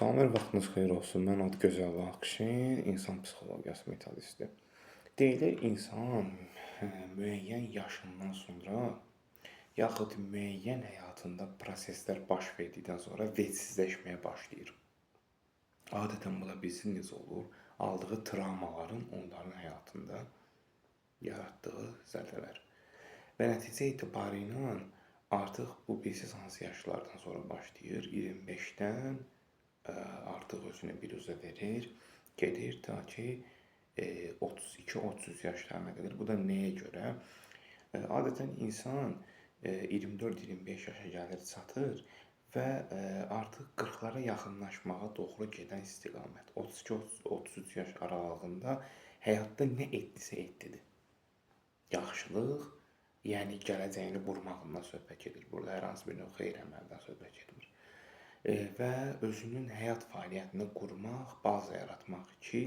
Salamlar, vaxtınız xeyir olsun. Mən Adgözəl Akşin, insan psixologiyası metodisti. Deyilir, insan müəyyən yaşından sonra, yaxud müəyyən həyatında proseslər baş verdikdən sonra vecsizləşməyə başlayır. Adətən bu da bilsin necə olur? Aldığı travmaların onların həyatında yaratdığı zədələr. Və nəticə etibarilə artıq bu bilsiz hansı yaşlardan sonra başlayır? 25-dən artıq özünə bir üzə verir, gedir ta ki 32-33 yaşlarına qədər. Bu da nəyə görə? Adətən insan 24-25 yaşa gəlir, çatır və artıq 40-lara yaxınlaşmağa doğru gedən istiqamət. 32-33 yaş aralığında həyatda nə etdisə etdidir. Yaxşılıq, yəni gələcəyini qurmağından söhbət gedir. Burada hər hansı bir növ xeyir əməldən söhbət getmir. Və özünün həyat fəaliyyətini qurmaq, baza yaratmaq ki,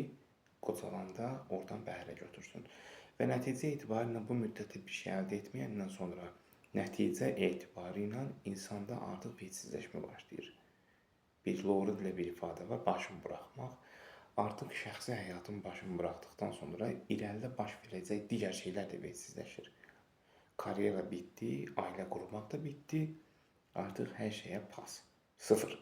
qocalanda oradan bəhrə götürsün. Və nəticə etibarilə bu müddətdə bir şey əldə etməyəndən sonra nəticə etibarilə insanda artıq vecsizləşmə başlayır. Bir Lori ilə bir ifadə var, başını buraxmaq. Artıq şəxsi həyatın başını buraxdıqdan sonra irəlidə baş verəcək digər şeylər də vecsizləşir. Karyera bitdi, ailə qurmaq da bitdi, artıq hər şeyə pas. Sıfır.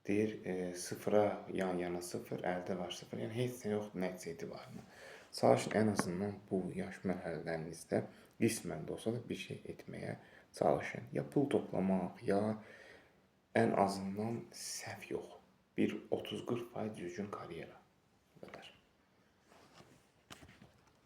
Deyir, sıfıra yan-yana sıfır, əldə var sıfır. Yəni, heç nə yoxdur nəticə etibarına. Çalışın ən azından bu yaş mərhələlərinizdə qismən də olsa da bir şey etməyə çalışın. Ya pul toplamaq, ya ən azından səhv yox. Bir 30-40% düzgün karyera. Bu qədər.